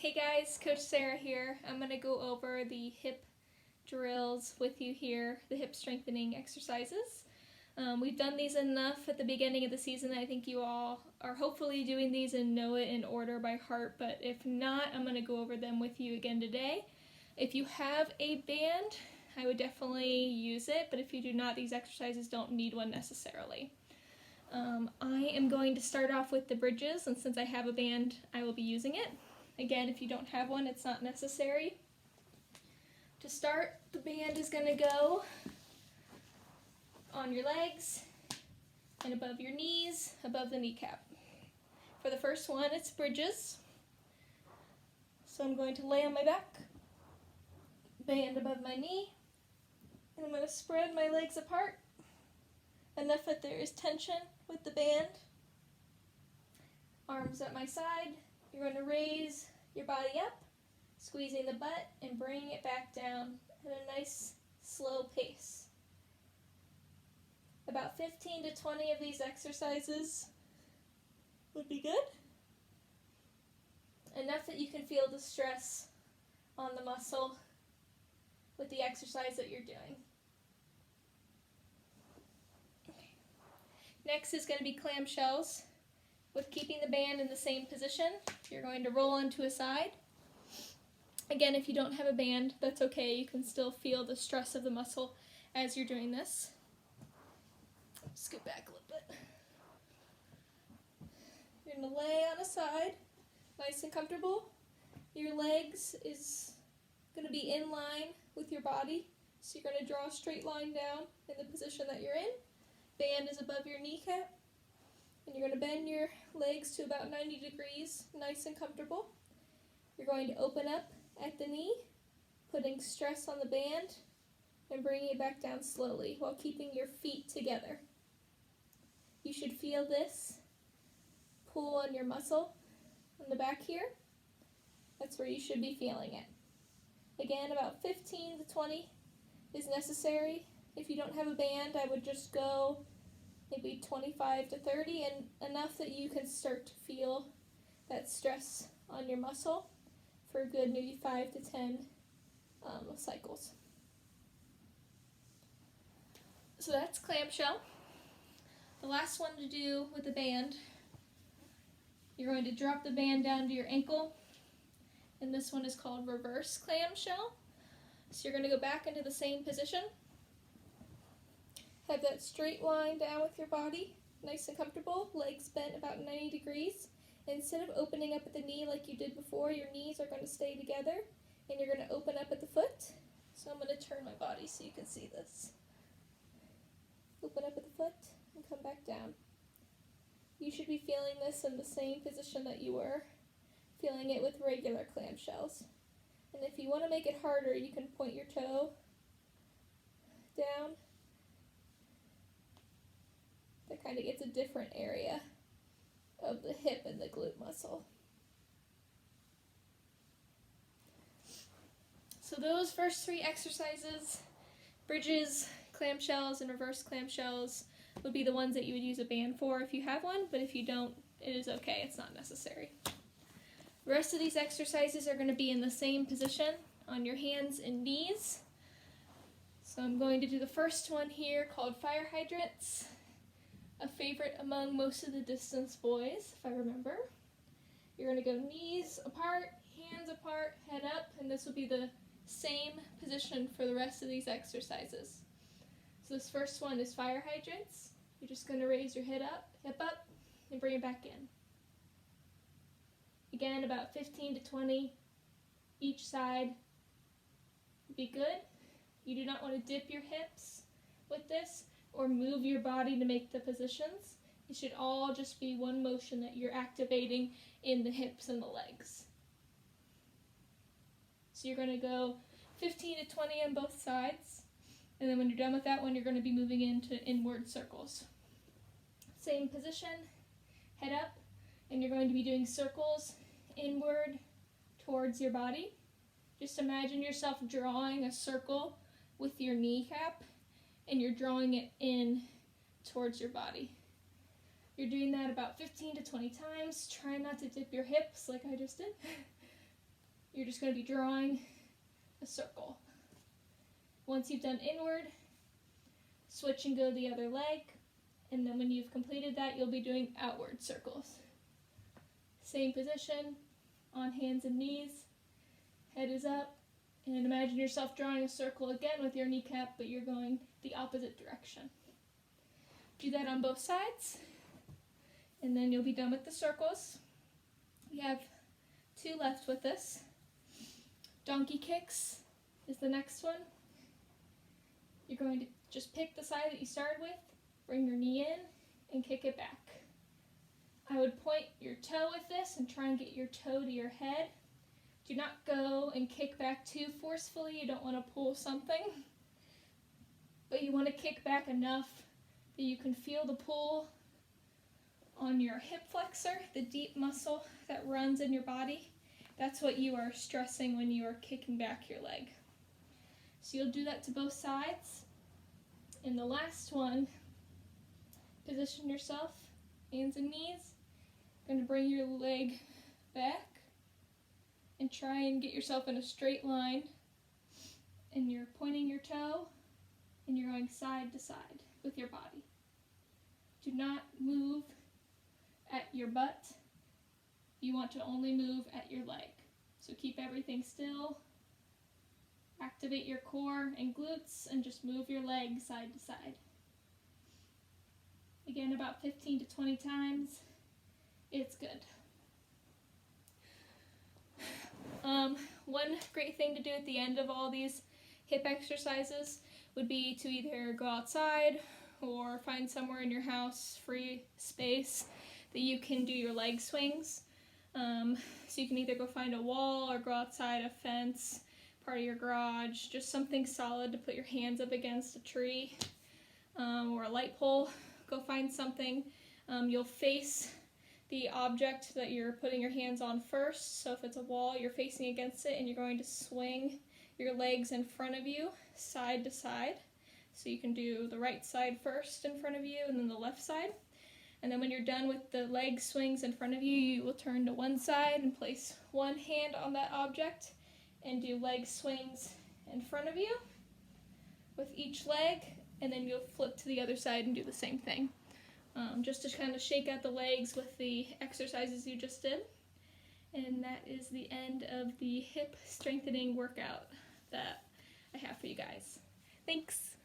Hey guys, Coach Sarah here. I'm going to go over the hip drills with you here, the hip strengthening exercises. We've done these enough at the beginning of the season that I think you all are hopefully doing these and know it in order by heart, but if not, I'm going to go over them with you again today. If you have a band, I would definitely use it, but if you do not, these exercises don't need one necessarily. I am going to start off with the bridges, and since I have a band, I will be using it. Again, if you don't have one, it's not necessary. To start, the band is going to go on your legs and above your knees, above the kneecap. For the first one, it's bridges. So I'm going to lay on my back, band above my knee, and I'm going to spread my legs apart, enough that there is tension with the band. Arms at my side. You're going to raise your body up, squeezing the butt and bringing it back down at a nice, slow pace. About 15 to 20 of these exercises would be good. Enough that you can feel the stress on the muscle with the exercise that you're doing. Next is going to be clamshells. With keeping the band in the same position, you're going to roll onto a side. Again, if you don't have a band, that's okay. You can still feel the stress of the muscle as you're doing this. Scoot back a little bit. You're going to lay on a side, nice and comfortable. Your legs is going to be in line with your body, so you're going to draw a straight line down in the position that you're in. Band is above your kneecap. And you're going to bend your legs to about 90 degrees, nice and comfortable. You're going to open up at the knee, putting stress on the band, and bringing it back down slowly while keeping your feet together. You should feel this pull on your muscle on the back here. That's where you should be feeling it. Again, about 15 to 20 is necessary. If you don't have a band, I would just go maybe 25 to 30, and enough that you can start to feel that stress on your muscle for a good maybe 5 to 10 cycles. So that's clamshell. The last one to do with the band, you're going to drop the band down to your ankle, and this one is called reverse clamshell. So you're going to go back into the same position. Have that straight line down with your body, nice and comfortable, legs bent about 90 degrees. Instead of opening up at the knee like you did before, your knees are going to stay together, and you're going to open up at the foot. So I'm going to turn my body so you can see this. Open up at the foot and come back down. You should be feeling this in the same position that you were feeling it with regular clamshells. And if you want to make it harder, you can point your toe down. That kind of gets a different area of the hip and the glute muscle. So those first three exercises, bridges, clamshells, and reverse clamshells, would be the ones that you would use a band for if you have one, but if you don't, it is okay, it's not necessary. The rest of these exercises are going to be in the same position on your hands and knees. So I'm going to do the first one here called fire hydrants. A favorite among most of the distance boys, if I remember. You're going to go knees apart, hands apart, head up, and this will be the same position for the rest of these exercises. So this first one is fire hydrants. You're just going to raise your head up, hip up, and bring it back in. Again, about 15 to 20 each side would be good. You do not want to dip your hips with this or move your body to make the positions. It should all just be one motion that you're activating in the hips and the legs. So you're going to go 15 to 20 on both sides, and then when you're done with that one, you're going to be moving into inward circles. Same position, head up, and you're going to be doing circles inward towards your body. Just imagine yourself drawing a circle with your kneecap, and you're drawing it in towards your body. You're doing that about 15 to 20 times. Try not to dip your hips like I just did. you're just going to be drawing a circle. Once you've done inward, switch and go the other leg, and then when you've completed that, you'll be doing outward circles. Same position, on hands and knees, head is up, and imagine yourself drawing a circle again with your kneecap, but you're going the opposite direction. Do that on both sides, and then you'll be done with the circles. We have 2 left with this. Donkey kicks is the next one. You're going to just pick the side that you started with, bring your knee in, and kick it back. I would point your toe with this and try and get your toe to your head. Do not go and kick back too forcefully. You don't want to pull something. But you want to kick back enough that you can feel the pull on your hip flexor, the deep muscle that runs in your body. That's what you are stressing when you are kicking back your leg. So you'll do that to both sides. And the last one, position yourself, hands and knees. You're going to bring your leg back and try and get yourself in a straight line. And you're pointing your toe and you're going side to side with your body. Do not move at your butt. You want to only move at your leg. So keep everything still. Activate your core and glutes and just move your leg side to side. Again, about 15 to 20 times. It's good. One great thing to do at the end of all these hip exercises would be to either go outside or find somewhere in your house, free space, that you can do your leg swings. So you can either go find a wall or go outside a fence, part of your garage, just something solid to put your hands up against a tree or a light pole. Go find something. You'll face the object that you're putting your hands on first. So if it's a wall, you're facing against it and you're going to swing your legs in front of you, side to side. So you can do the right side first in front of you and then the left side. And then when you're done with the leg swings in front of you, you will turn to one side and place one hand on that object and do leg swings in front of you with each leg, and then you'll flip to the other side and do the same thing. Just to kind of shake out the legs with the exercises you just did. And that is the end of the hip strengthening workout that I have for you guys. Thanks!